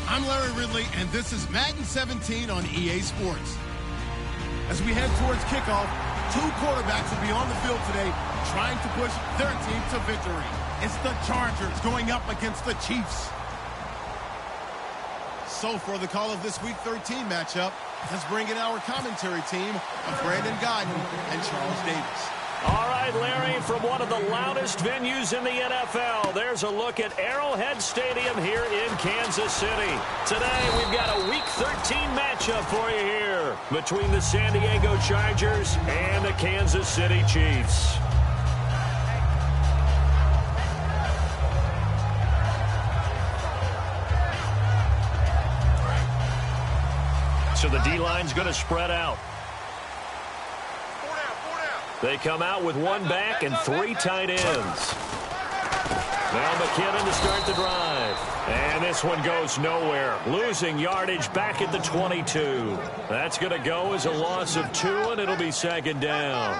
I'm Larry Ridley, and this is Madden 17 on EA Sports. As we head towards kickoff, two quarterbacks will be on the field today trying to push their team to victory. It's the Chargers going up against the Chiefs. So for the call of this Week 13 matchup, let's bring in our commentary team of Brandon Godden and Charles Davis. All right, Larry, from one of the loudest venues in the NFL, there's a look at Arrowhead Stadium here in Kansas City. Today, we've got a Week 13 matchup for you here between the San Diego Chargers and the Kansas City Chiefs. So the D-line's going to spread out. They come out with one back and three tight ends. Now McKinnon to start the drive. And this one goes nowhere. Losing yardage back at the 22. That's going to go as a loss of 2, and it'll be second down.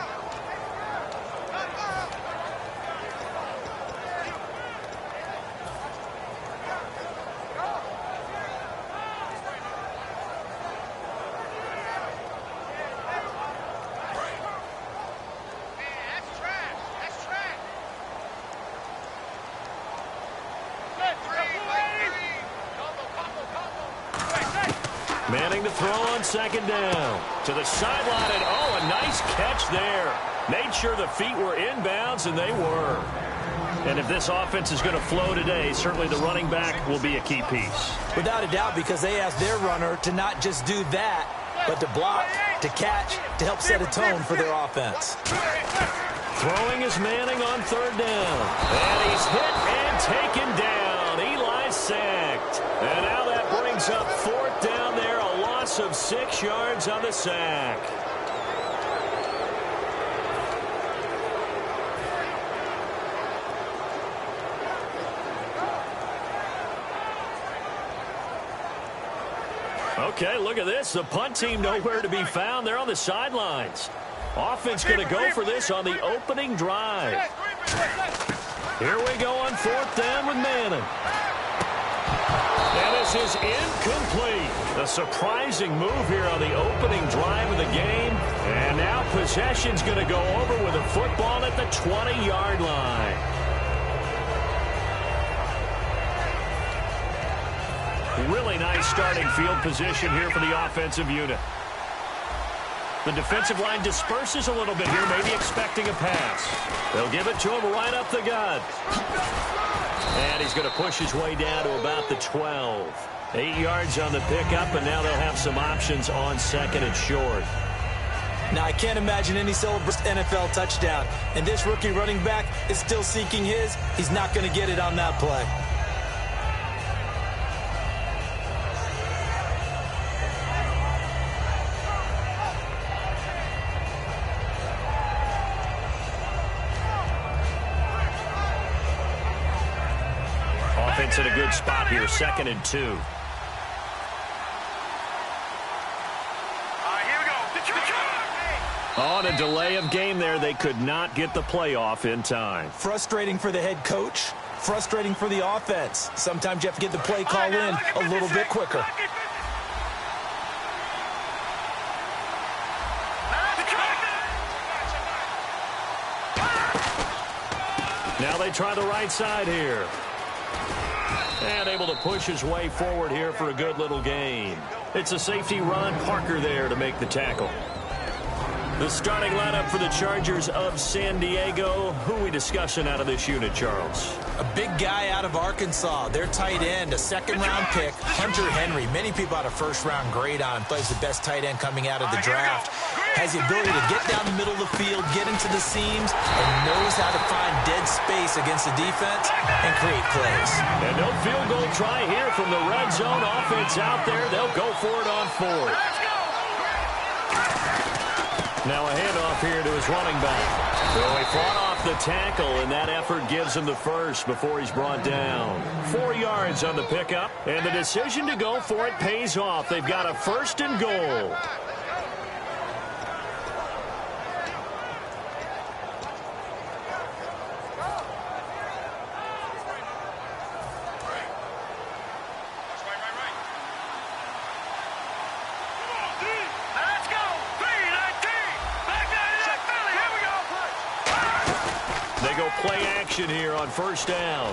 Manning to throw on second down. To the sideline, and oh, a nice catch there. Made sure the feet were inbounds, and they were. And if this offense is going to flow today, certainly the running back will be a key piece. Without a doubt, because they asked their runner to not just do that, but to block, to catch, to help set a tone for their offense. Throwing is Manning on third down. And he's hit and taken down. Eli sacked. And now that brings up fourth down there. A loss of 6 yards on the sack. Okay, look at this. The punt team nowhere to be found. They're on the sidelines. Offense going to go for this on the opening drive. Here we go on fourth down with Manning. And this is incomplete. A surprising move here on the opening drive of the game. And now possession's going to go over with a football at the 20-yard line. Really nice starting field position here for the offensive unit. The defensive line disperses a little bit here, maybe expecting a pass. They'll give it to him right up the gut. And he's going to push his way down to about the 12. 8 yards on the pickup, and now they'll have some options on second and short. Now, I can't imagine any celebrating NFL touchdown. And this rookie running back is still seeking his. He's not going to get it on that play. Offense in a good spot here, 2nd and 2. Here we go. On a delay of game there, they could not get the playoff in time. Frustrating for the head coach, frustrating for the offense. Sometimes you have to get the play call in a little bit quicker. Now they try the right side here. And able to push his way forward here for a good little gain. It's a safety Ron Parker there to make the tackle. The starting lineup for the Chargers of San Diego. Who are we discussing out of this unit, Charles? A big guy out of Arkansas. Their tight end, a second-round pick, Hunter Henry. Many people had a first-round grade on him. Plays the best tight end coming out of the draft. Has the ability to get down the middle of the field, get into the seams, and knows how to find dead space against the defense and create plays. And no field goal try here from the red zone offense out there. They'll go for it on fourth. Now a handoff here to his running back. So he fought off the tackle, and that effort gives him the first before he's brought down. 4 yards on the pickup, and the decision to go for it pays off. They've got a 1st and goal. Play action here on 1st down.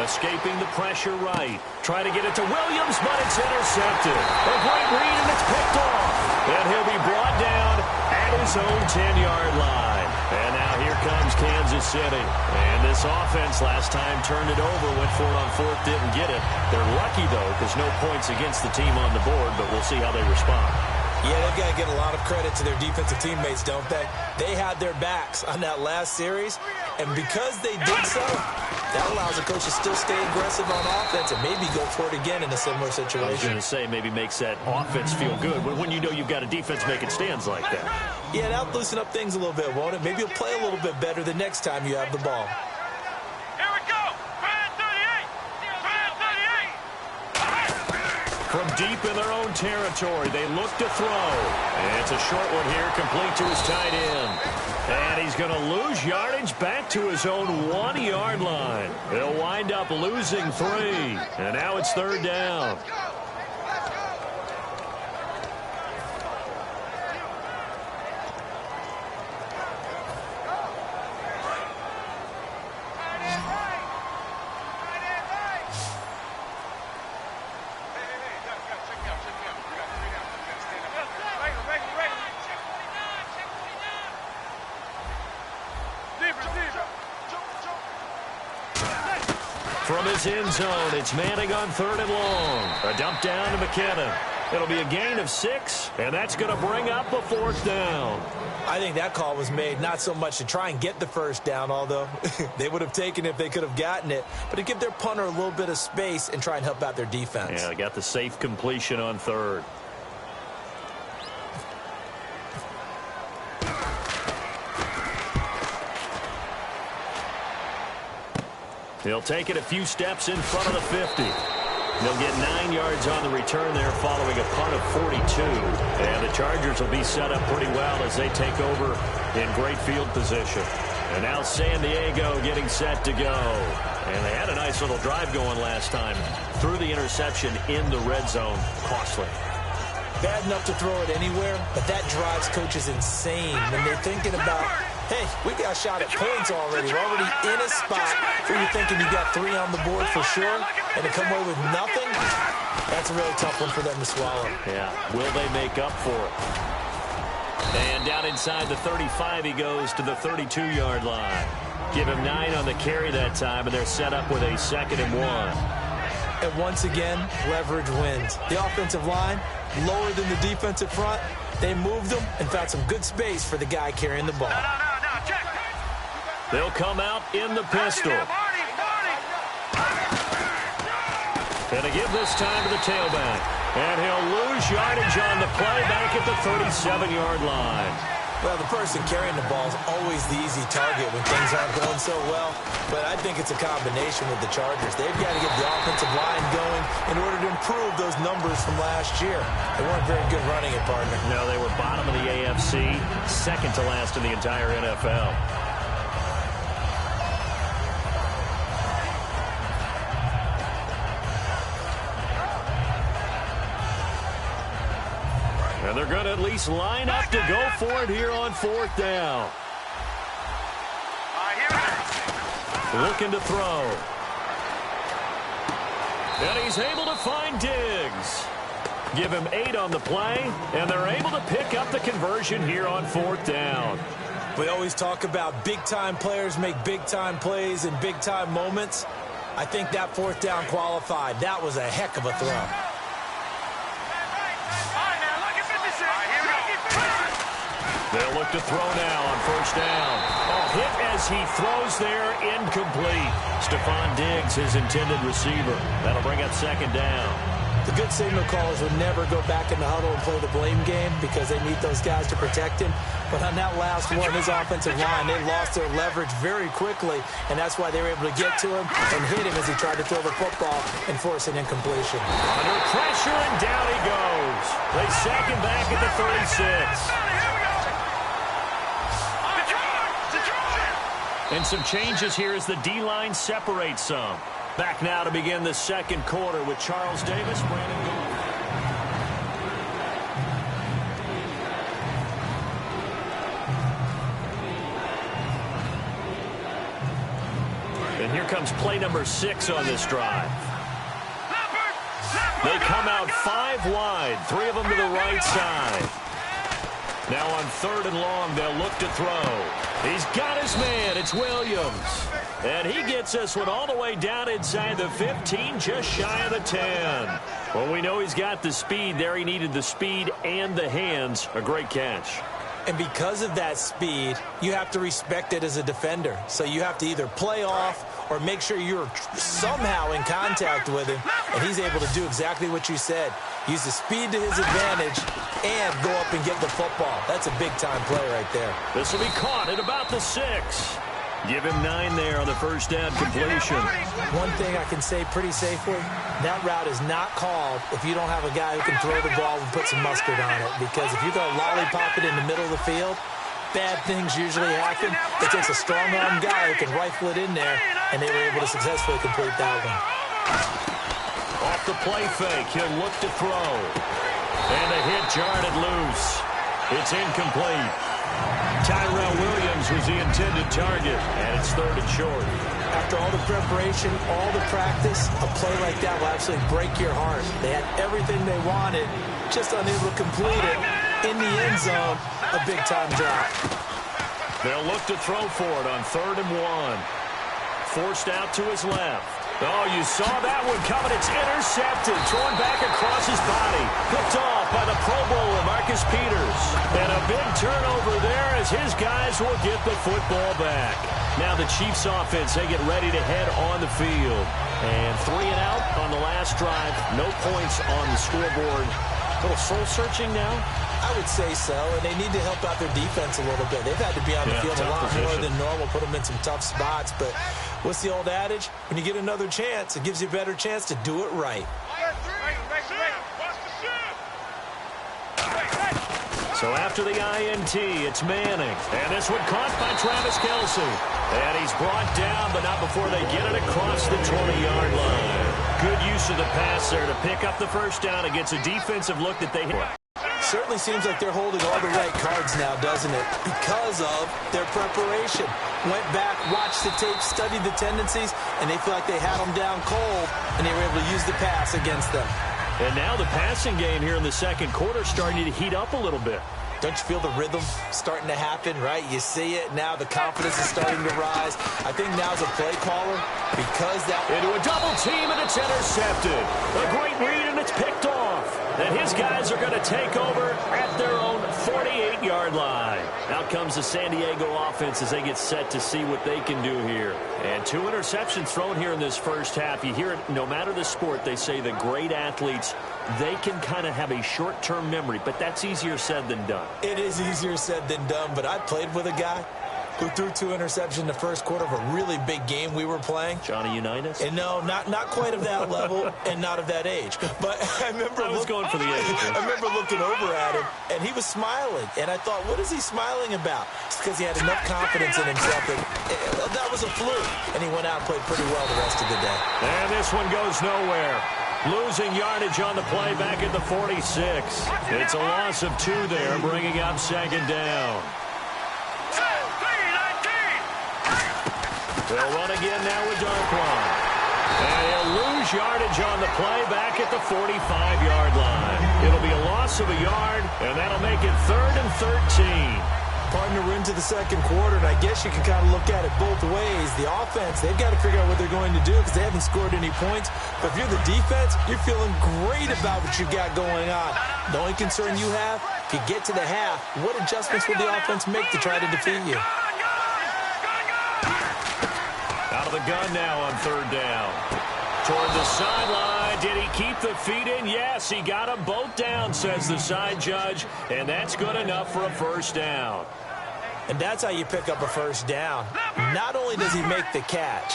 Escaping the pressure right. Trying to get it to Williams, but it's intercepted. A great read, and it's picked off. And he'll be brought down at his own 10-yard line. And now here comes Kansas City. And this offense last time turned it over, went for it on 4th, didn't get it. They're lucky, though, because no points against the team on the board, but we'll see how they respond. Yeah, they've got to give a lot of credit to their defensive teammates, don't they? They had their backs on that last series, and because they did so, that allows the coach to still stay aggressive on offense and maybe go for it again in a similar situation. I was going to say, maybe makes that offense feel good when you know you've got a defense making stands like that. Yeah, that'll loosen up things a little bit, won't it? Maybe you'll play a little bit better the next time you have the ball. From deep in their own territory, they look to throw. And it's a short one here, complete to his tight end. And he's going to lose yardage back to his own 1-yard line. He'll wind up losing 3. And now it's 3rd down. From his end zone, it's Manning on 3rd and long. A dump down to McKinnon. It'll be a gain of 6, and that's going to bring up a 4th down. I think that call was made not so much to try and get the 1st down, although they would have taken it if they could have gotten it, but to give their punter a little bit of space and try and help out their defense. Yeah, they got the safe completion on 3rd. He'll take it a few steps in front of the 50. They'll get 9 yards on the return there following a punt of 42. And the Chargers will be set up pretty well as they take over in great field position. And now San Diego getting set to go. And they had a nice little drive going last time. Threw the interception in the red zone. Costly. Bad enough to throw it anywhere, but that drives coaches insane when they're thinking about, hey, we got a shot at points already. We're already in a spot where you're thinking you got 3 on the board for sure, and to come away with nothing, that's a really tough one for them to swallow. Yeah, will they make up for it? And down inside the 35, he goes to the 32-yard line. Give him 9 on the carry that time, and they're set up with a 2nd and 1. And once again, leverage wins. The offensive line, lower than the defensive front. They moved them and found some good space for the guy carrying the ball. They'll come out in the pistol. And to give this time to the tailback. And he'll lose yardage on the play back at the 37-yard line. Well, the person carrying the ball is always the easy target when things aren't going so well. But I think it's a combination with the Chargers. They've got to get the offensive line going in order to improve those numbers from last year. They weren't very good running it, partner. No, they were bottom of the AFC, 2nd to last in the entire NFL. And they're going to at least line up to go for it here on 4th down. Looking to throw. And he's able to find Diggs. Give him 8 on the play, and they're able to pick up the conversion here on 4th down. We always talk about big-time players make big-time plays in big-time moments. I think that 4th down qualified. That was a heck of a throw. They'll look to throw now on 1st down. A hit as he throws there, incomplete. Stephon Diggs, his intended receiver. That'll bring up 2nd down. The good signal callers would never go back in the huddle and play the blame game because they need those guys to protect him. But on that last one, his offensive line, they lost their leverage very quickly, and that's why they were able to get to him and hit him as he tried to throw the football and force an incompletion. Under pressure, and down he goes. They sack him back at the 36. And some changes here as the D-line separates some. Back now to begin the second quarter with Charles Davis, Brandon Goff. And here comes play number 6 on this drive. They come out 5 wide, 3 of them to the right side. Now on 3rd and long, they'll look to throw. He's got his man. It's Williams. And he gets this one all the way down inside the 15, just shy of the 10. Well, we know he's got the speed there. He needed the speed and the hands. A great catch. And because of that speed, you have to respect it as a defender. So you have to either play off or make sure you're somehow in contact with him. And he's able to do exactly what you said. Use the speed to his advantage and go up and get the football. That's a big-time play right there. This will be caught at about the 6. Give him 9 there on the first down completion. One thing I can say pretty safely, that route is not called if you don't have a guy who can throw the ball and put some mustard on it. Because if you're going to lollipop it in the middle of the field, bad things usually happen. It takes a strong-arm guy who can rifle it in there, and they were able to successfully complete that one. Off the play fake, he'll look to throw. And a hit jarred it loose. It's incomplete. Tyrell Williams was the intended target, and it's 3rd and short. After all the preparation, all the practice, a play like that will absolutely break your heart. They had everything they wanted, just unable to complete it. In the end zone, a big-time drop. They'll look to throw for it on 3rd and 1. Forced out to his left. Oh, you saw that one coming. It's intercepted. Thrown back across his body. Picked off by the Pro Bowler, Marcus Peters. And a big turnover there as his guys will get the football back. Now the Chiefs offense, they get ready to head on the field. And 3 and out on the last drive. No points on the scoreboard. A little soul-searching now? I would say so, and they need to help out their defense a little bit. They've had to be on the field a lot more than normal, put them in some tough spots. But what's the old adage? When you get another chance, it gives you a better chance to do it right. So after the INT, it's Manning. And this one caught by Travis Kelce. And he's brought down, but not before they get it across the 20-yard line. Good use of the pass there to pick up the first down against a defensive look that they hit. Certainly seems like they're holding all the right cards now, doesn't it? Because of their preparation. Went back, watched the tape, studied the tendencies, and they feel like they had them down cold, and they were able to use the pass against them. And now the passing game here in the second quarter starting to heat up a little bit. Don't you feel the rhythm starting to happen, right? You see it now. The confidence is starting to rise. I think now's a play caller because that... Into a double team, and it's intercepted. A great read, and it's picked off. And his guys are going to take over at their own 48-yard line. Out comes the San Diego offense as they get set to see what they can do here. And 2 interceptions thrown here in this first half. You hear it, no matter the sport, they say the great athletes, they can kind of have a short-term memory, but that's easier said than done. It is easier said than done, but I played with a guy who threw 2 interceptions in the first quarter of a really big game we were playing. Johnny Unitas? And no, not quite of that level and not of that age. But I remember going for the age. I remember looking over at him, and he was smiling. And I thought, what is he smiling about? It's because he had enough confidence in himself that was a fluke. And he went out and played pretty well the rest of the day. And this one goes nowhere. Losing yardage on the play back at the 46. It's a loss of 2 there, bringing up second down. They'll run again now with Darkwan. And he'll lose yardage on the play back at the 45-yard line. It'll be a loss of a yard, and that'll make it 3rd and 13. Partner, we're into the second quarter, and I guess you can kind of look at it both ways. The offense, they've got to figure out what they're going to do because they haven't scored any points. But if you're the defense, you're feeling great about what you got going on. The only concern you have, if you get to the half, what adjustments will the offense make to try to defeat you? Out of the gun now on 3rd down. toward the sideline. Did he keep the feet in? Yes, he got them both down, says the side judge, and that's good enough for a first down. And that's how you pick up a first down. Not only does he make the catch,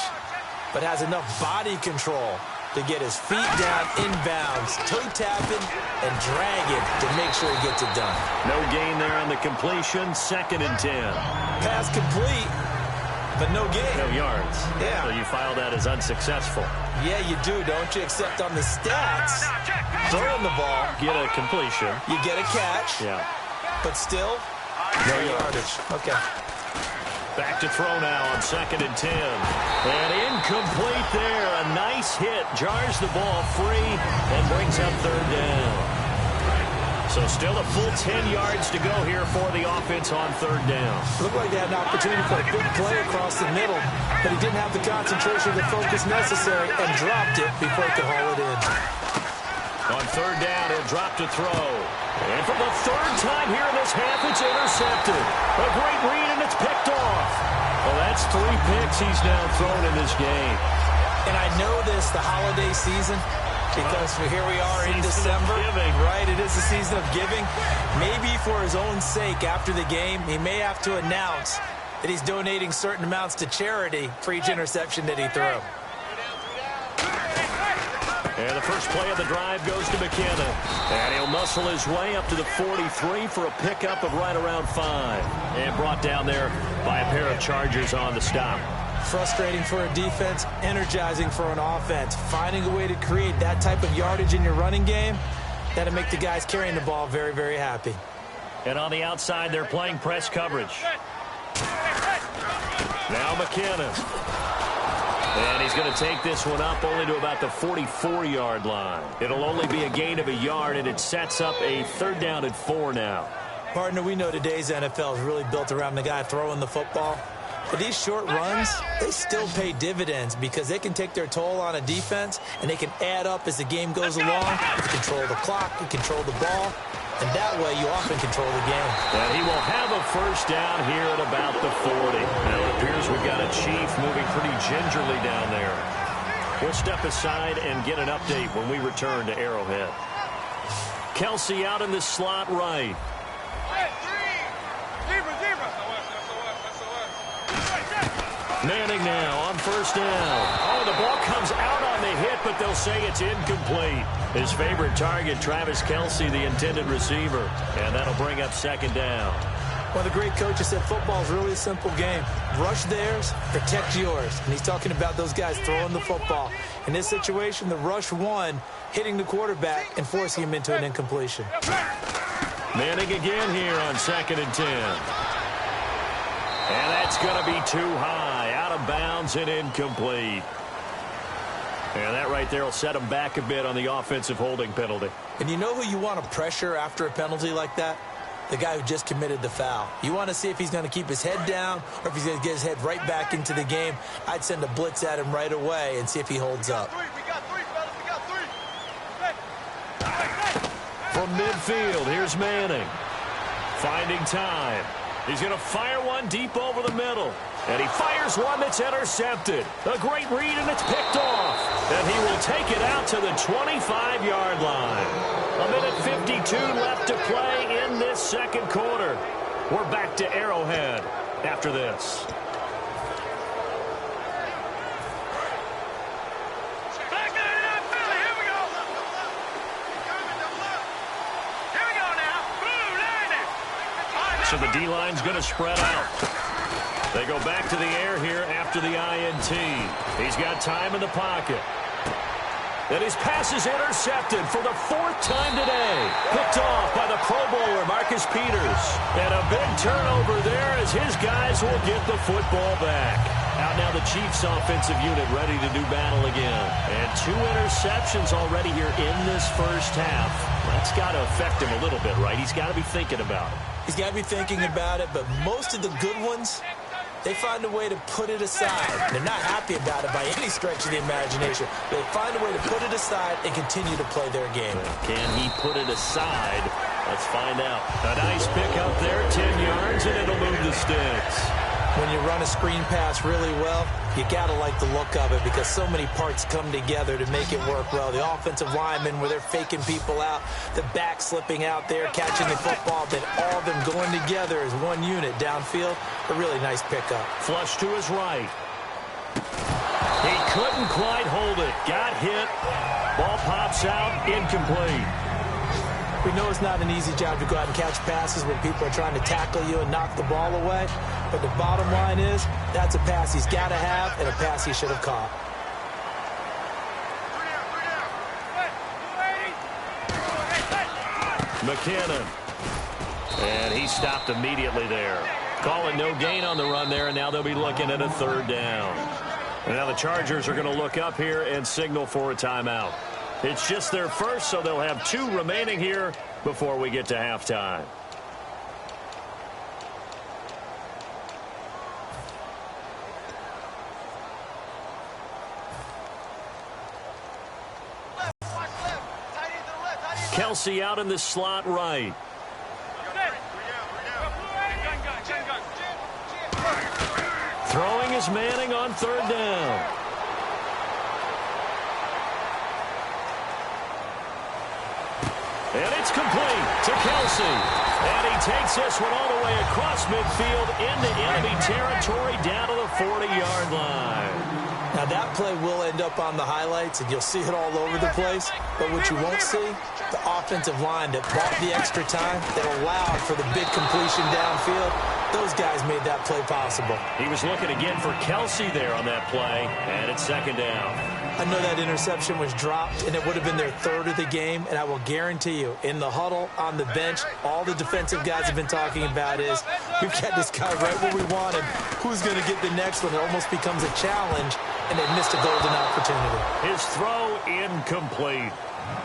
but has enough body control to get his feet down inbounds, toe tapping, and drag it to make sure he gets it done. No gain there on the completion, 2nd and 10. Pass complete, but no gain. No yards. Yeah. So you file that as unsuccessful. Yeah, you do, don't you? Except on the stats, throwing the ball, Get a completion. you get a catch, Yeah. but still, no yardage. Okay. Back to throw now on 2nd and 10. And incomplete there. A nice hit. Jars the ball free and brings up 3rd down. So still a full 10 yards to go here for the offense on 3rd down. Looked like they had an opportunity for a big play across the middle, but he didn't have the concentration, the focus necessary, and dropped it before he could haul it in. On 3rd down, he'll drop to throw. And for the 3rd time here in this half, it's intercepted. A great read, and it's picked off. Well, that's 3 picks he's now thrown in this game. And I know this, the holiday season, because here we are in December. Right, it is the season of giving. Maybe for his own sake, after the game, he may have to announce that he's donating certain amounts to charity for each interception that he threw. And the first play of the drive goes to McKenna. And he'll muscle his way up to the 43 for a pickup of right around 5. And brought down there by a pair of Chargers on the stop. Frustrating for a defense, energizing for an offense. Finding a way to create that type of yardage in your running game, that'll make the guys carrying the ball very, very happy. And on the outside, they're playing press coverage. Now McKenna. And he's going to take this one up only to about the 44-yard line. It'll only be a gain of a yard, and it sets up a 3rd down and 4 now. Partner, we know today's NFL is really built around the guy throwing the football. But these short runs, they still pay dividends because they can take their toll on a defense, and they can add up as the game goes along. You control the clock, you control the ball, and that way you often control the game. And he will have a first down here at about the 40. Now it appears we've got a Chief moving pretty gingerly down there. We'll step aside and get an update when we return to Arrowhead. Kelsey out in the slot right. Manning now on first down. Oh, the ball comes out on the hit, but they'll say it's incomplete. His favorite target, Travis Kelsey, the intended receiver. And that'll bring up 2nd down. One of the great coaches said football's really a simple game. Rush theirs, protect yours. And he's talking about those guys throwing the football. In this situation, the rush won, hitting the quarterback and forcing him into an incompletion. Manning again here on 2nd and 10. And that's going to be too high, out of bounds and incomplete. And that right there will set him back a bit on the offensive holding penalty. And you know who you want to pressure after a penalty like that? The guy who just committed the foul. You want to see if he's going to keep his head down or if he's going to get his head right back into the game. I'd send a blitz at him right away and see if he holds up. From midfield, here's Manning. Finding time. He's going to fire one deep over the middle. And he fires one that's intercepted. A great read, and it's picked off. And he will take it out to the 25-yard line. A minute 52 left to play in this 2nd quarter. We're back to Arrowhead after this. So the D-line's going to spread out. They go back to the air here after the INT. He's got time in the pocket. And his pass is intercepted for the 4th time today. Picked off by the Pro Bowler, Marcus Peters. And a big turnover there as his guys will get the football back. Out now the Chiefs offensive unit ready to do battle again. And 2 interceptions already here in this first half. That's got to affect him a little bit, right? He's got to be thinking about it. He's got to be thinking about it, but most of the good ones, they find a way to put it aside. They're not happy about it by any stretch of the imagination. They find a way to put it aside and continue to play their game. Can he put it aside? Let's find out. A nice pick up there, 10 yards, and it'll move the sticks. When you run a screen pass really well, you got to like the look of it because so many parts come together to make it work well. The offensive linemen, where they're faking people out, the back slipping out there, catching the football, then all of them going together as one unit downfield. A really nice pickup. Flush to his right. He couldn't quite hold it. Got hit. Ball pops out. Incomplete. We know it's not an easy job to go out and catch passes when people are trying to tackle you and knock the ball away. But the bottom line is, that's a pass he's got to have and a pass he should have caught. McKinnon. And he stopped immediately there. Calling no gain on the run there, and now they'll be looking at a third down. And now the Chargers are going to look up here and signal for a timeout. It's just their first, so they'll have 2 remaining here before we get to halftime. Kelsey out in the slot right. Throwing is Manning on third down. And it's complete to Kelsey. And he takes this one all the way across midfield into enemy territory down to the 40-yard line. Now, that play will end up on the highlights, and you'll see it all over the place. But what you won't see, the offensive line that bought the extra time, that allowed for the big completion downfield, those guys made that play possible. He was looking again for Kelsey there on that play, and it's second down. I know that interception was dropped, and it would have been their third of the game, and I will guarantee you, in the huddle, on the bench, all the defensive guys have been talking about is, we've got this guy right where we want him. Who's going to get the next one? It almost becomes a challenge, and they missed a golden opportunity. His throw incomplete.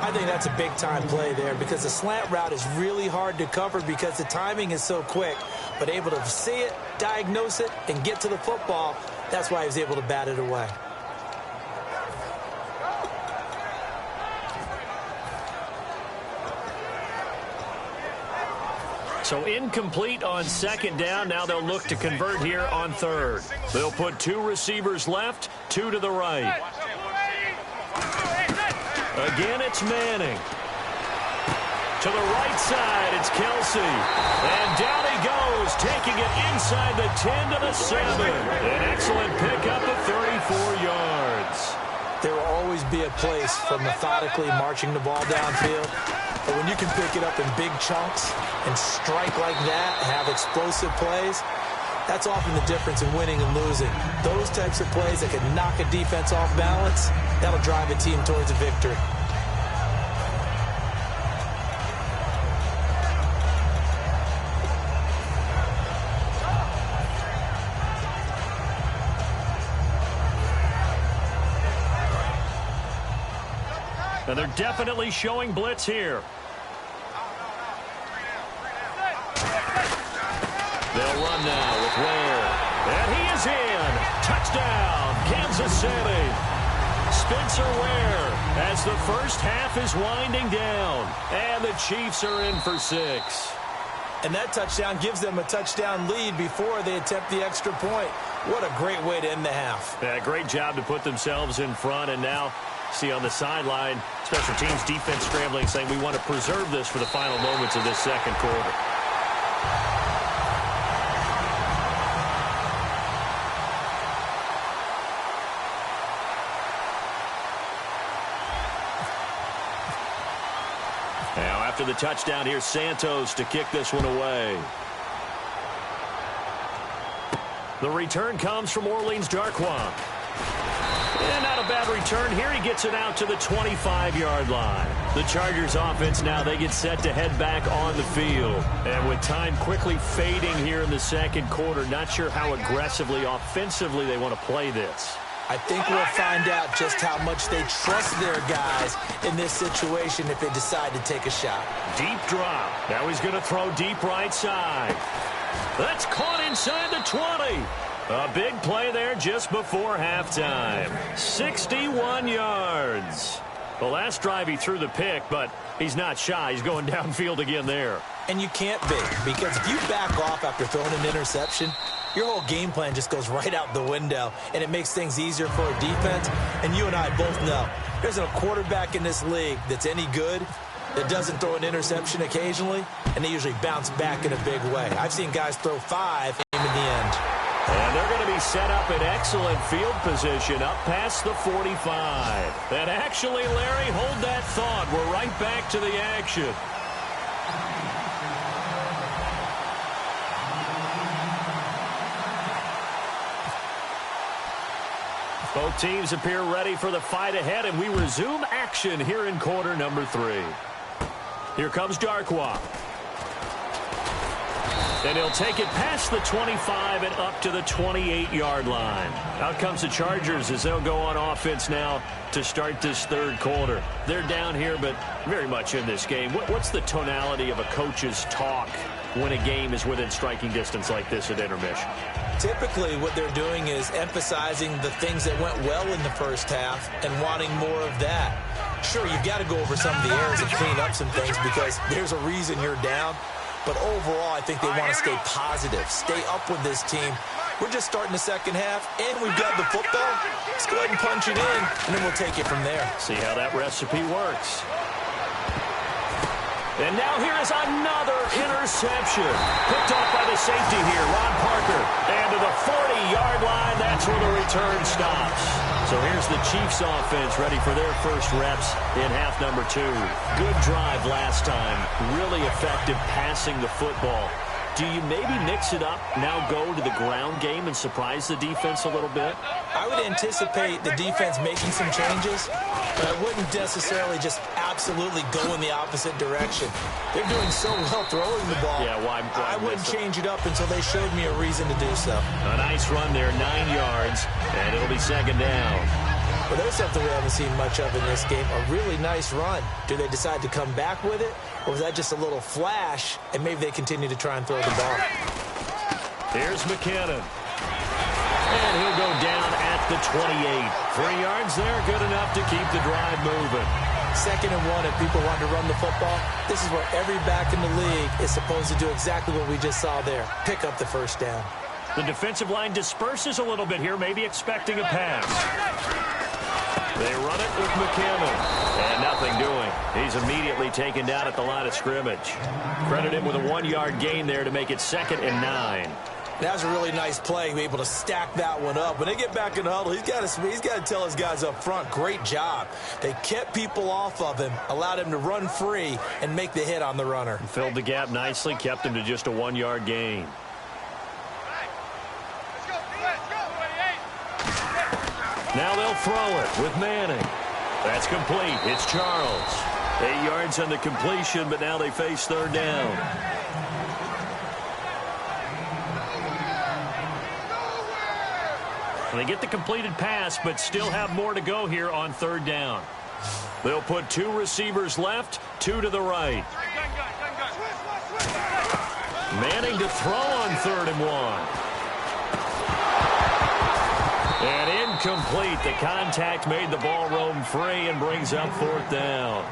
I think that's a big-time play there because the slant route is really hard to cover because the timing is so quick. But able to see it, diagnose it, and get to the football, that's why he was able to bat it away. So incomplete on second down. Now they'll look to convert here on third. They'll put 2 receivers left, 2 to the right. Again, it's Manning. To the right side, it's Kelsey. And down he goes, taking it inside the 10 to the 7. An excellent pickup of 34 yards. There will always be a place for methodically marching the ball downfield. But when you can pick it up in big chunks and strike like that, have explosive plays, that's often the difference in winning and losing. Those types of plays that can knock a defense off balance, that'll drive a team towards a victory. And they're definitely showing blitz here. They'll run now with Ware. And he is in. Touchdown, Kansas City. Spencer Ware as the first half is winding down. And the Chiefs are in for 6. And that touchdown gives them a touchdown lead before they attempt the extra point. What a great way to end the half. Yeah, great job to put themselves in front. And now, see on the sideline, special teams defense scrambling, saying we want to preserve this for the final moments of this second quarter. Now, after the touchdown, here's Santos to kick this one away. The return comes from Orleans Darkwa. And not a bad return here. He gets it out to the 25-yard line. The Chargers offense now, they get set to head back on the field. And with time quickly fading here in the second quarter, not sure how aggressively, offensively they want to play this. I think we'll find out just how much they trust their guys in this situation if they decide to take a shot. Deep drop. Now he's going to throw deep right side. That's caught inside the 20. A big play there just before halftime. 61 yards. The last drive he threw the pick, but he's not shy. He's going downfield again there. And you can't be, because if you back off after throwing an interception, your whole game plan just goes right out the window, and it makes things easier for a defense. And you and I both know there's a quarterback in this league that's any good that doesn't throw an interception occasionally, and they usually bounce back in a big way. I've seen guys throw 5 in the end. And they're going to be set up in excellent field position up past the 45. And actually, Larry, hold that thought. We're right back to the action. Both teams appear ready for the fight ahead, and we resume action here in quarter number 3. Here comes Darkwa. And he'll take it past the 25 and up to the 28-yard line. Out comes the Chargers as they'll go on offense now to start this third quarter. They're down here, but very much in this game. What's the tonality of a coach's talk when a game is within striking distance like this at intermission? Typically, what they're doing is emphasizing the things that went well in the first half and wanting more of that. Sure, you've got to go over some of the errors and clean up some things because there's a reason you're down. But overall, I think they want to stay positive, stay up with this team. We're just starting the second half, and we've got the football. Let's go ahead and punch it in, and then we'll take it from there. See how that recipe works. And now here is another interception. Picked off by the safety here, Ron Parker. And to the 40-yard line, that's where the return stops. So here's the Chiefs offense ready for their first reps in half number 2. Good drive last time. Really effective passing the football. Do you maybe mix it up, now go to the ground game and surprise the defense a little bit? I would anticipate the defense making some changes, but I wouldn't necessarily just absolutely go in the opposite direction. They're doing so well throwing the ball. Yeah, why I wouldn't change it up until they showed me a reason to do so. A nice run there, 9 yards, and it'll be second down. Well, there's something we haven't seen much of in this game, a really nice run. Do they decide to come back with it, or was that just a little flash, and maybe they continue to try and throw the ball? Here's McKinnon. And he'll go down at the 28. 3 yards there, good enough to keep the drive moving. 2nd and 1, if people want to run the football, this is where every back in the league is supposed to do exactly what we just saw there, pick up the first down. The defensive line disperses a little bit here, maybe expecting a pass. They run it with McKinnon. And nothing doing. He's immediately taken down at the line of scrimmage. Credit him with a 1-yard gain there to make it 2nd and 9. That was a really nice play, be able to stack that one up. When they get back in the huddle, he's got to tell his guys up front, great job. They kept people off of him, allowed him to run free, and make the hit on the runner. Filled the gap nicely, kept him to just a 1-yard gain. Now they'll throw it with Manning. That's complete. It's Charles. 8 yards on the completion, but now they face third down. They get the completed pass, but still have more to go here on third down. They'll put 2 receivers left, 2 to the right. Manning to throw on 3rd and 1. And incomplete. The contact made the ball roam free and brings up 4th down.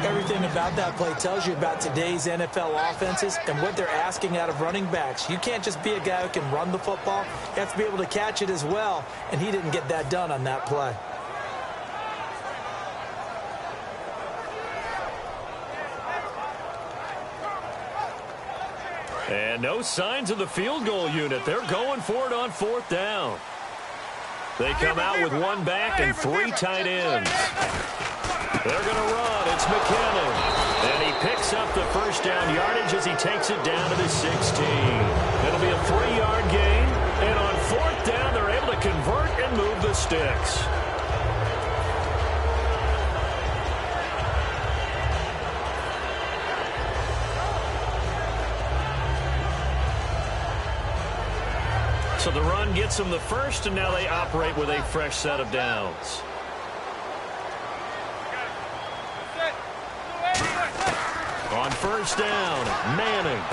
Everything about that play tells you about today's NFL offenses and what they're asking out of running backs. You can't just be a guy who can run the football. You have to be able to catch it as well, and he didn't get that done on that play. And no signs of the field goal unit. They're going for it on 4th down. They come out with 1 back and 3 tight ends. They're going to run. It's McKinnon. And he picks up the first down yardage as he takes it down to the 16. It'll be a 3-yard gain. And on 4th down, they're able to convert and move the sticks. So the run gets them the first, and now they operate with a fresh set of downs. On first down, Manning.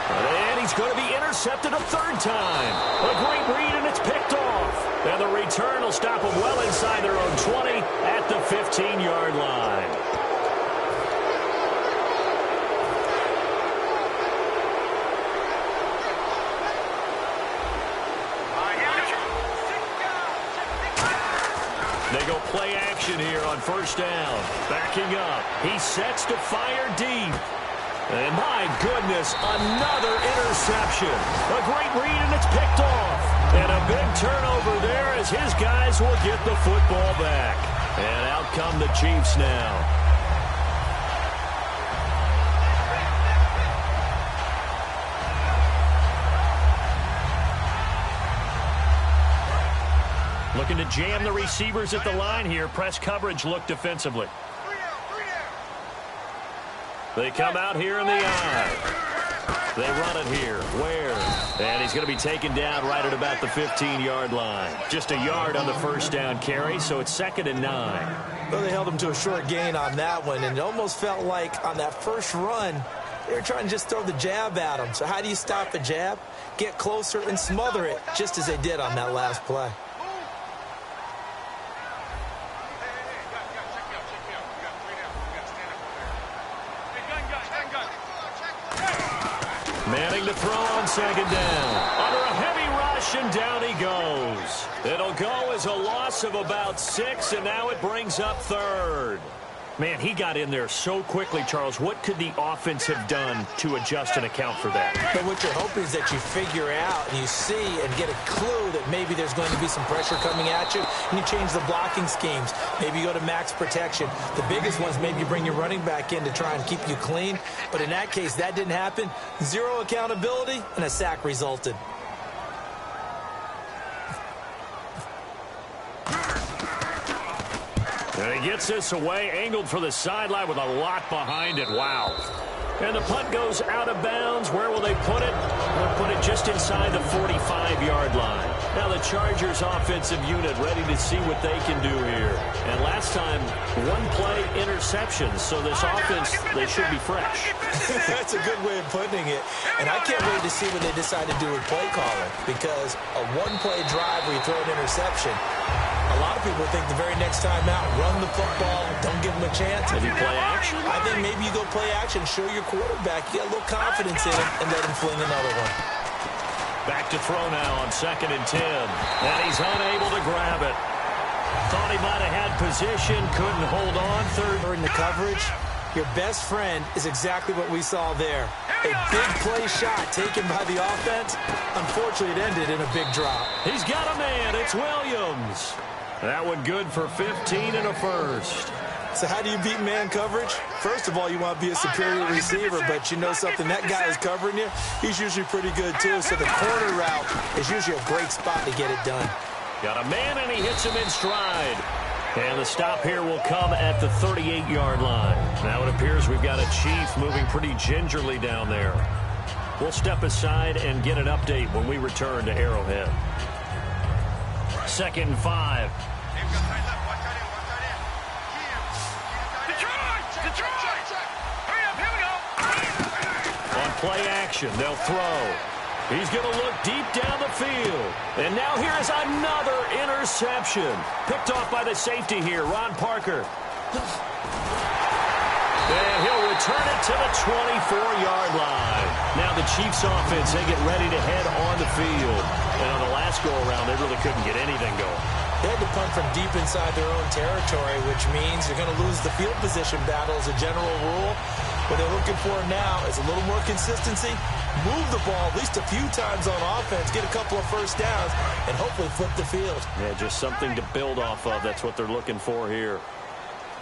And he's going to be intercepted a 3rd time. A great read, and it's picked off. And the return will stop them well inside their own 20 at the 15-yard line. play action here on first down. Backing up. He sets to fire deep. And my goodness, another interception. A great read, and it's picked off. And a big turnover there as his guys will get the football back. And out come the Chiefs now. Looking to jam the receivers at the line here. Press coverage look defensively. They come out here in the eye. They run it here. Where? And he's going to be taken down right at about the 15-yard line. Just a yard on the first down carry, so it's 2nd and 9. Well, they held him to a short gain on that one, and it almost felt like on that first run, they were trying to just throw the jab at him. So how do you stop a jab? Get closer and smother it, just as they did on that last play. Manning to throw on 2nd down. Under a heavy rush, and down he goes. It'll go as a loss of about 6, and now it brings up 3rd. Man, he got in there so quickly, Charles. What could the offense have done to adjust and account for that? But what you're hoping is that you figure out and you see and get a clue that maybe there's going to be some pressure coming at you, and you change the blocking schemes. Maybe you go to max protection. The biggest ones, maybe you bring your running back in to try and keep you clean. But in that case, that didn't happen. 0 accountability, and a sack resulted. And he gets this away, angled for the sideline with a lot behind it. Wow. And the punt goes out of bounds. Where will they put it? They'll put it just inside the 45-yard line. Now the Chargers offensive unit ready to see what they can do here. And last time, 1-play interceptions. So this offense, they should be fresh. That's a good way of putting it. And I can't wait to see what they decide to do with play calling. Because a 1-play drive where you throw an interception, a lot of people think the very next time out, run the football, don't give them a chance. Maybe play action? I think maybe you go play action, show your quarterback, you got a little confidence in him, and let him fling another one. Back to throw now on 2nd and 10. And he's unable to grab it. Thought he might have had position, couldn't hold on. Third in the coverage. Your best friend is exactly what we saw there. A big play shot taken by the offense. Unfortunately, it ended in a big drop. He's got a man. It's Williams. That one good for 15 and a first. So how do you beat man coverage? First of all, you want to be a superior receiver, but you know something, that guy is covering you. He's usually pretty good, too. So the corner route is usually a great spot to get it done. Got a man, and he hits him in stride. And the stop here will come at the 38-yard line. Now it appears we've got a Chief moving pretty gingerly down there. We'll step aside and get an update when we return to Arrowhead. 2nd and 5. On play action, they'll throw. He's going to look deep down the field. And now here's another interception. Picked off by the safety here, Ron Parker. And he'll return it to the 24-yard line. Now the Chiefs offense, they get ready to head on the field. And on the last go-around, they really couldn't get anything going. They had to punt from deep inside their own territory, which means you're going to lose the field position battle as a general rule. What they're looking for now is a little more consistency, move the ball at least a few times on offense, get a couple of first downs, and hopefully flip the field. Yeah, just something to build off of. That's what they're looking for here.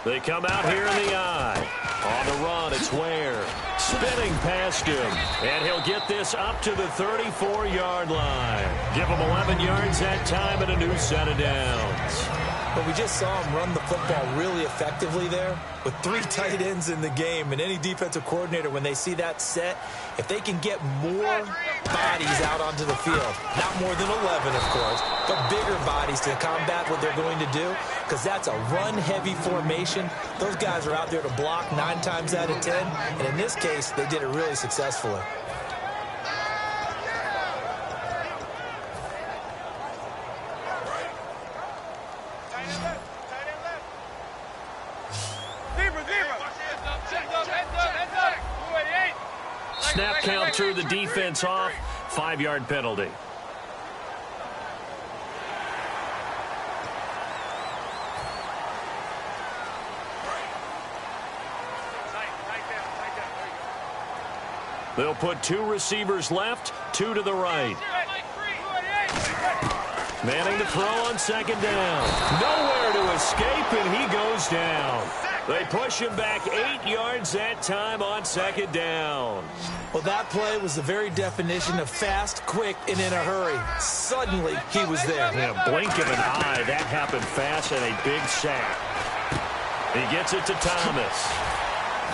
They come out here in the eye. On the run, it's Ware. Spinning past him. And he'll get this up to the 34-yard line. Give him 11 yards that time and a new set of downs. But we just saw him run the football really effectively there with 3 tight ends in the game. And any defensive coordinator, when they see that set, if they can get more bodies out onto the field, not more than 11, of course, but bigger bodies to combat what they're going to do, because that's a run-heavy formation. Those guys are out there to block 9 times out of 10. And in this case, they did it really successfully. Snap count threw the defense off. 5-yard penalty. They'll put 2 receivers left, 2 to the right. Manning to throw on second down. Nowhere to escape, and he goes down. They push him back 8 yards that time on second down. Well, that play was the very definition of fast, quick, and in a hurry. Suddenly, he was there. Yeah, blink of an eye. That happened fast and a big sack. He gets it to Thomas.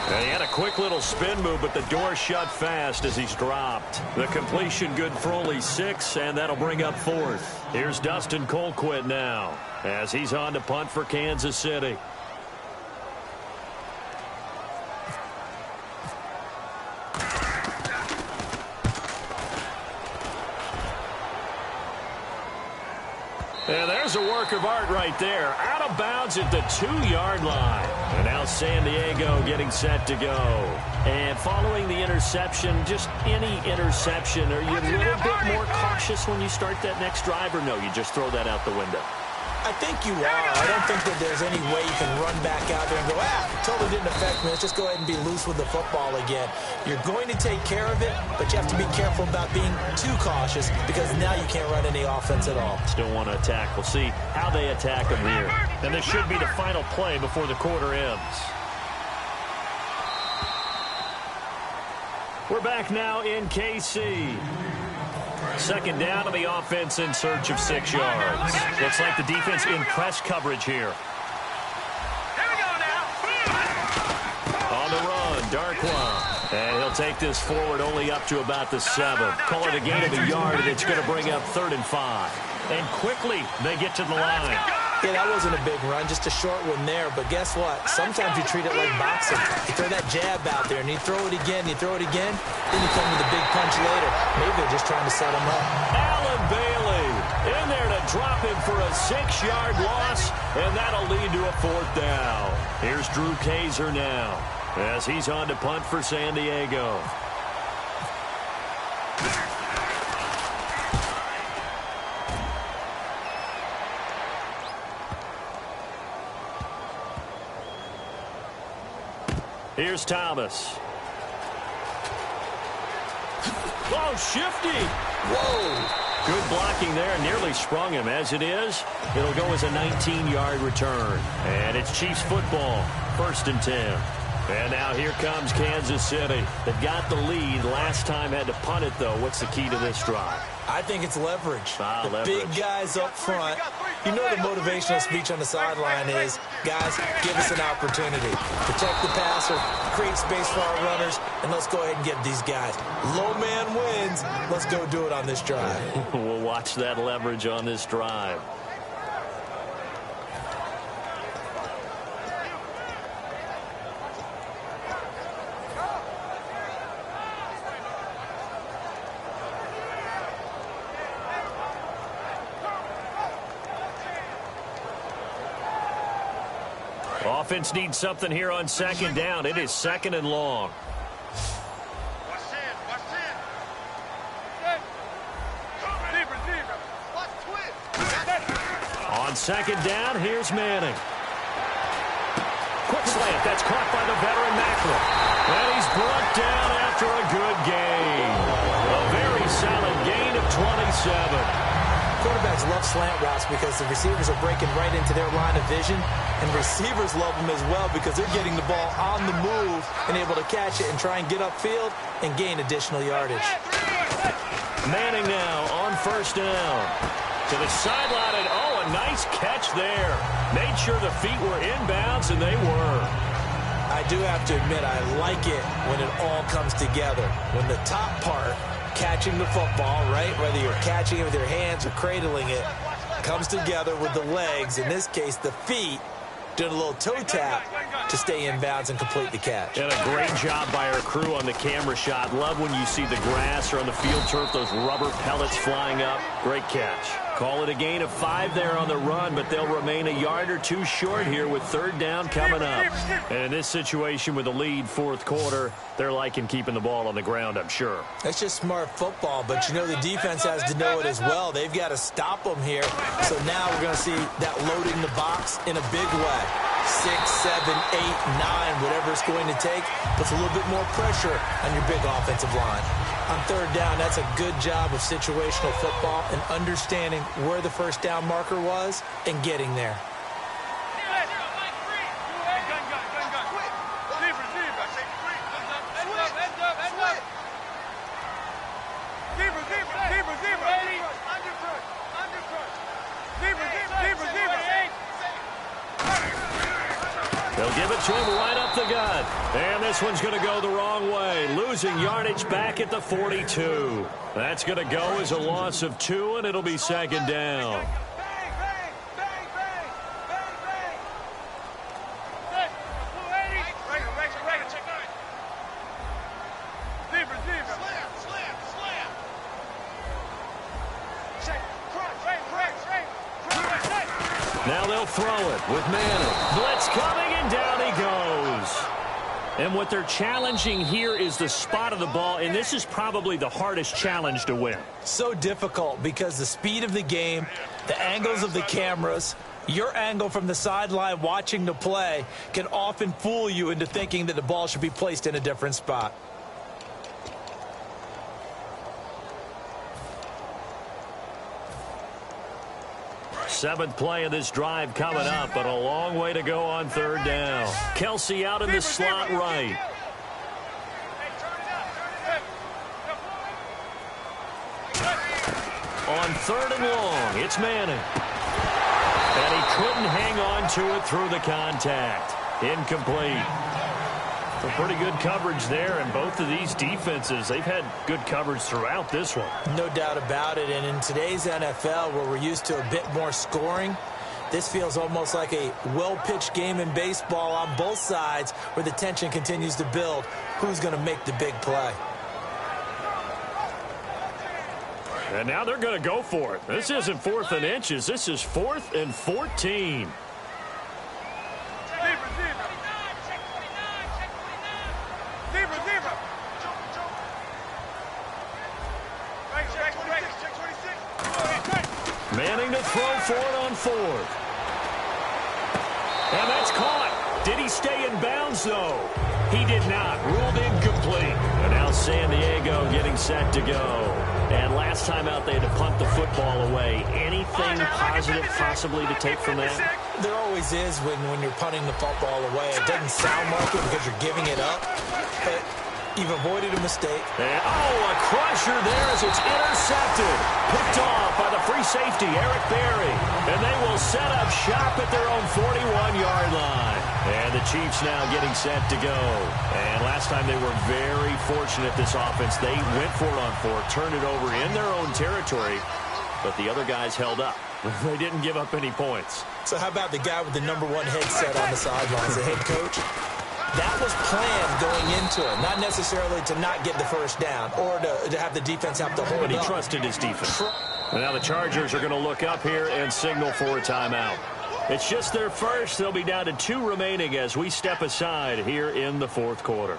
And he had a quick little spin move, but the door shut fast as he's dropped. The completion good for only 6, and that'll bring up 4th. Here's Dustin Colquitt now as he's on to punt for Kansas City. And there's a work of art right there. Out of bounds at the 2-yard line. And now San Diego getting set to go. And following the interception, just any interception, are you a little bit more cautious when you start that next drive, or no, you just throw that out the window? I think you are. I don't think that there's any way you can run back out there and go, totally didn't affect me. Let's just go ahead and be loose with the football again. You're going to take care of it, but you have to be careful about being too cautious because now you can't run any offense at all. Still want to attack. We'll see how they attack them here. And this should be the final play before the quarter ends. We're back now in KC. Second down to the offense in search of 6 yards. Looks like the defense in press coverage here. Here we go now. On the run, Darkwa. And he'll take this forward only up to about the 7. Call it a gain of a yard, and it's going to bring up 3rd and 5. And quickly, they get to the line. Yeah, that wasn't a big run, just a short one there. But guess what? Sometimes you treat it like boxing. You throw that jab out there, and you throw it again, you throw it again, then you come with a big punch later. Maybe they're just trying to set him up. Allen Bailey in there to drop him for a 6-yard loss, and that'll lead to a 4th down. Here's Drew Kaiser now as he's on to punt for San Diego. Here's Thomas. Oh, shifty. Whoa. Good blocking there. Nearly sprung him. As it is, it'll go as a 19-yard return. And it's Chiefs football. 1st and 10. And now here comes Kansas City. They got the lead. Last time had to punt it, though. What's the key to this drive? I think it's leverage. Leverage. Big guys up front. You know the motivational speech on the sideline is, guys, give us an opportunity. Protect the passer, create space for our runners, and let's go ahead and get these guys. Low man wins. Let's go do it on this drive. We'll watch that leverage on this drive. Offense needs something here on second down. It is 2nd and long. On second down, here's Manning. Quick slant. That's caught by the veteran Macklin. And he's brought down after a good gain. A very solid gain of 27. Quarterbacks love slant routes because the receivers are breaking right into their line of vision, and receivers love them as well because they're getting the ball on the move and able to catch it and try and get upfield and gain additional yardage. Manning now on 1st down. To the sideline, and oh, a nice catch there. Made sure the feet were inbounds, and they were. I do have to admit, I like it when it all comes together. When the top part, catching the football, right, whether you're catching it with your hands or cradling it, comes together with the legs, in this case the feet, doing a little toe tap to stay in bounds and complete the catch. And a great job by our crew on the camera shot. Love when you see the grass or on the field turf, those rubber pellets flying up. Great catch. Call it a gain of 5 there on the run, but they'll remain a yard or 2 short here with 3rd down coming up. And in this situation with the lead 4th quarter, they're liking keeping the ball on the ground, I'm sure. That's just smart football, but you know the defense has to know it as well. They've got to stop them here. So now we're going to see that loading the box in a big way. 6, 7, 8, 9, whatever it's going to take, puts a little bit more pressure on your big offensive line. On third down, that's a good job of situational football and understanding where the first down marker was and getting there. They'll give it to him right up the gut. And this one's going to go the wrong way. Losing yardage back at the 42. That's going to go as a loss of 2, and it'll be second down. Now they'll throw it with Manning. Blitz coming, and down he goes. And what they're challenging here is the spot of the ball, and this is probably the hardest challenge to win. So difficult because the speed of the game, the angles of the cameras, your angle from the sideline watching the play can often fool you into thinking that the ball should be placed in a different spot. Seventh play of this drive coming up, but a long way to go on third down. Kelsey out in the slot right. On third and long, it's Manning. And he couldn't hang on to it through the contact. Incomplete. Some pretty good coverage there, and both of these defenses, they've had good coverage throughout this one. No doubt about it, and in today's NFL, where we're used to a bit more scoring, this feels almost like a well-pitched game in baseball on both sides where the tension continues to build. Who's going to make the big play? And now they're going to go for it. This isn't 4th and inches. This is 4th and 14. Manning to throw for it on 4th. And that's caught. Did he stay in bounds, though? He did not. Ruled incomplete. And now San Diego getting set to go. And last time out, they had to punt the football away. Anything positive possibly to take from that? There always is when you're punting the football away. It doesn't sound like it because you're giving it up. But you've avoided a mistake. And, a crusher there as it's intercepted. Picked off by the free safety, Eric Berry. And they will set up shop at their own 41-yard line. And the Chiefs now getting set to go. And last time they were very fortunate, this offense. They went for it on 4, turned it over in their own territory, but the other guys held up. They didn't give up any points. So how about the guy with the #1 headset on the sidelines, the head coach? That was planned going into it, not necessarily to not get the first down or to have the defense have to hold But he up. trusted his defense. And now the Chargers are going to look up here and signal for a timeout. It's just their first. They'll be down to 2 remaining as we step aside here in the 4th quarter.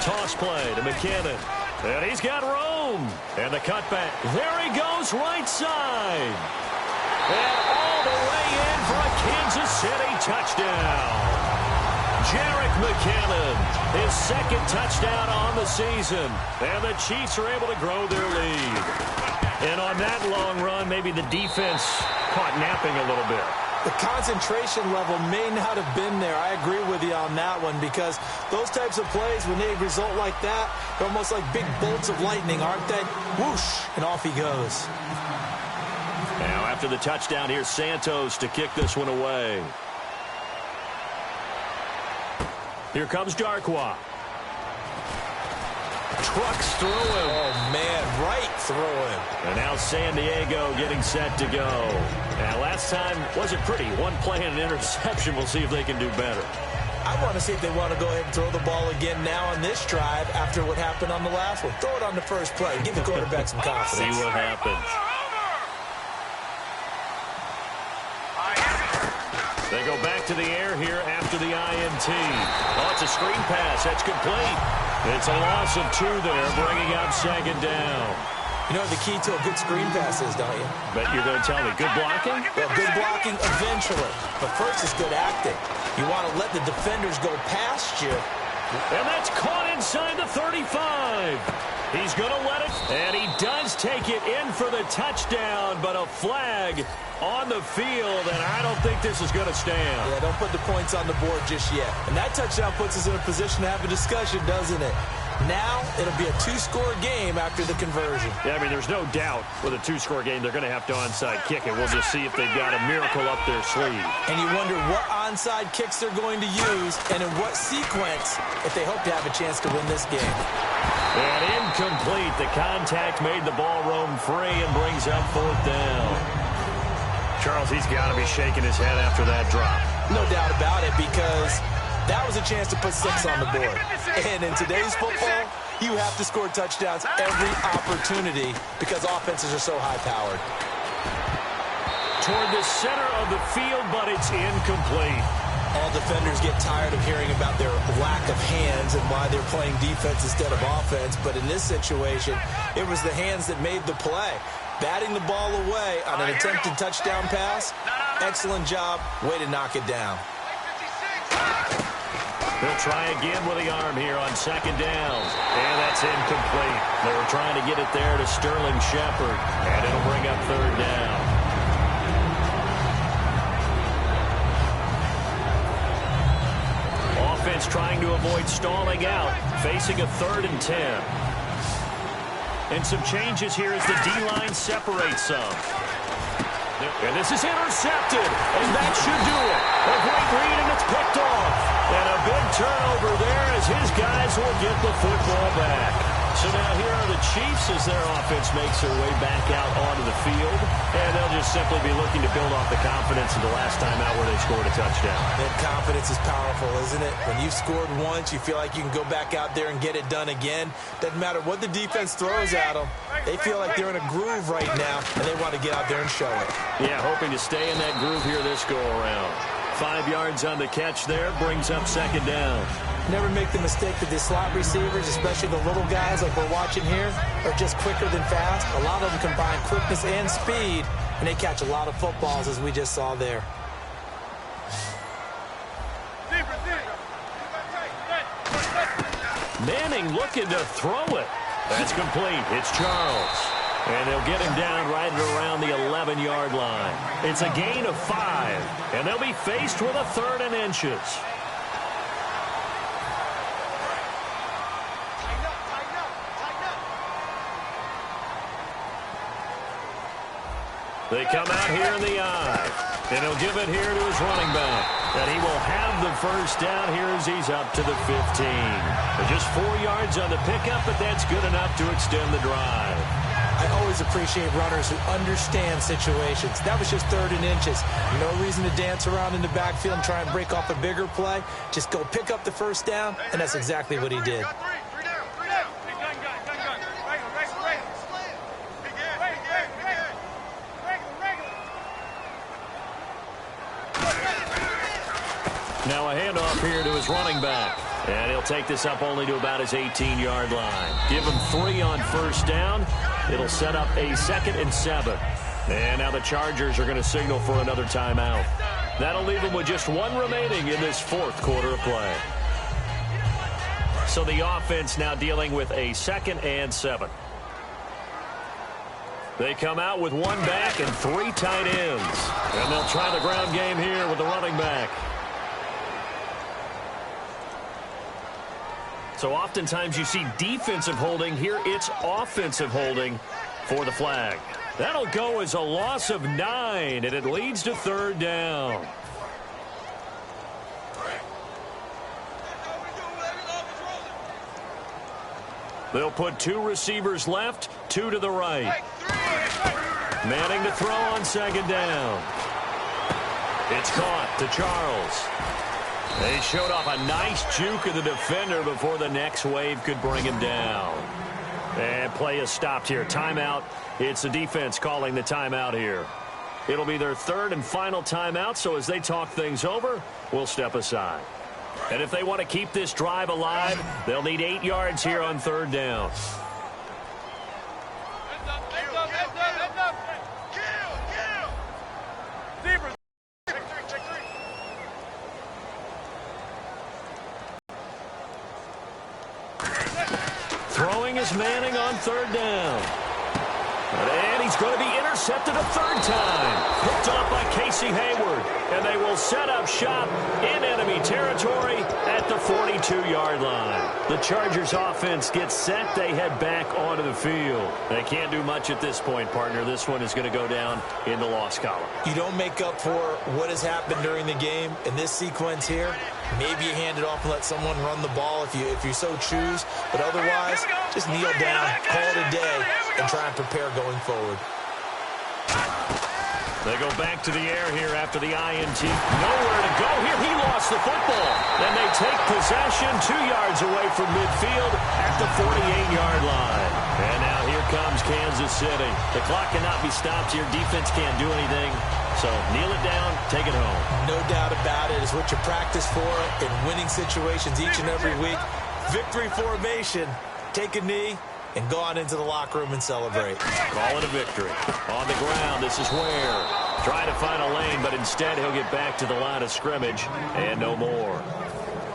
Toss play to McKinnon. And he's got room. And the cutback. There he goes, right side. And all the way in for a Kansas City touchdown. Jerick McKinnon, his 2nd touchdown on the season. And the Chiefs are able to grow their lead. And on that long run, maybe the defense caught napping a little bit. The concentration level may not have been there. I agree with you on that one because those types of plays, when they result like that, they're almost like big bolts of lightning, aren't they? Whoosh, and off he goes. Now after the touchdown, here's Santos to kick this one away. Here comes Darkwa. Trucks through him. Oh, man, right through him. And now San Diego getting set to go. Now, last time wasn't pretty. 1 play and an interception. We'll see if they can do better. I want to see if they want to go ahead and throw the ball again now on this drive after what happened on the last one. Throw it on the first play. Give the quarterback some confidence. See what happens. They go back to the air here after the INT. Oh, it's a screen pass. That's complete. It's a loss of 2 there, bringing up second down. You know the key to a good screen pass is, don't you? Bet you're going to tell me good blocking? Well, good blocking eventually. But first is good acting. You want to let the defenders go past you. And that's caught inside the 35. He's going to let it. And he does take it in for the touchdown, but a flag on the field, and I don't think this is going to stand. Yeah, don't put the points on the board just yet. And that touchdown puts us in a position to have a discussion, doesn't it? Now, it'll be a two-score game after the conversion. Yeah, I mean, there's no doubt with a two-score game, they're going to have to onside kick it. We'll just see if they've got a miracle up their sleeve. And you wonder what onside kicks they're going to use and in what sequence if they hope to have a chance to win this game. And incomplete. The contact made the ball roam free and brings up fourth down. Charles, he's got to be shaking his head after that drop. No doubt about it, because that was a chance to put 6 on the board. And in today's football, you have to score touchdowns every opportunity because offenses are so high-powered. Toward the center of the field, but it's incomplete. All defenders get tired of hearing about their lack of hands and why they're playing defense instead of offense. But in this situation, it was the hands that made the play. Batting the ball away on an attempted touchdown pass. Excellent job. Way to knock it down. He'll try again with the arm here on second down. And that's incomplete. They were trying to get it there to Sterling Shepard. And it'll bring up third down. Offense trying to avoid stalling out. Facing a 3rd and 10. And some changes here as the D-line separates some. And this is intercepted. And that should do it. A great read, and it's picked off. And a big turnover there as his guys will get the football back. So now here are the Chiefs as their offense makes their way back out onto the field. And they'll just simply be looking to build off the confidence of the last time out where they scored a touchdown. That confidence is powerful, isn't it? When you've scored once, you feel like you can go back out there and get it done again. Doesn't matter what the defense throws at them. They feel like they're in a groove right now, and they want to get out there and show it. Yeah, hoping to stay in that groove here this go-around. 5 yards on the catch there, brings up second down. Never make the mistake that the slot receivers, especially the little guys like we're watching here, are just quicker than fast. A lot of them combine quickness and speed, and they catch a lot of footballs, as we just saw there. Manning looking to throw it. That's complete. It's Charles. And they'll get him down right at around the 11-yard line. It's a gain of 5, and they'll be faced with a 3rd and inches. They come out here in the eye, and he'll give it here to his running back. And he will have the first down here as he's up to the 15. Just 4 yards on the pickup, but that's good enough to extend the drive. I always appreciate runners who understand situations. That was just 3rd and inches. No reason to dance around in the backfield and try and break off a bigger play. Just go pick up the first down, and that's exactly what he did. Now a handoff here to his running back. And he'll take this up only to about his 18-yard line. Give him 3 on first down. It'll set up a 2nd and 7. And now the Chargers are going to signal for another timeout. That'll leave them with just 1 remaining in this 4th quarter of play. So the offense now dealing with a 2nd and 7. They come out with 1 back and 3 tight ends. And they'll try the ground game here with the running back. So oftentimes you see defensive holding. Here it's offensive holding for the flag. That'll go as a loss of 9, and it leads to 3rd down. They'll put 2 receivers left, 2 to the right. Manning to throw on 2nd down. It's caught to Charles. They showed off a nice juke of the defender before the next wave could bring him down. And play is stopped here. Timeout. It's the defense calling the timeout here. It'll be their 3rd and final timeout, so as they talk things over, we'll step aside. And if they want to keep this drive alive, they'll need 8 yards here on 3rd down. is Manning on third down. And he's going to be intercepted a third time. Picked off by Casey Hayward. And they will set up shop in enemy territory at the 42-yard line. The Chargers offense gets set. They head back onto the field. They can't do much at this point, partner. This one is going to go down in the loss column. You don't make up for what has happened during the game in this sequence here. Maybe you hand it off and let someone run the ball if you so choose. But otherwise, just kneel down, call it a day, and try and prepare going forward. They go back to the air here after the INT. Nowhere to go here. He lost the football. And they take possession 2 yards away from midfield at the 48-yard line. And now here comes Kansas City. The clock cannot be stopped here. Defense can't do anything. So kneel it down, take it home. No doubt about it. It's what you practice for in winning situations each and every week. Victory formation. Take a knee and go on into the locker room and celebrate. Call it a victory. On the ground, this is Ware. Trying to find a lane, but instead he'll get back to the line of scrimmage. And no more.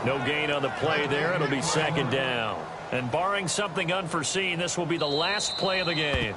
No gain on the play there. It'll be second down. And barring something unforeseen, this will be the last play of the game.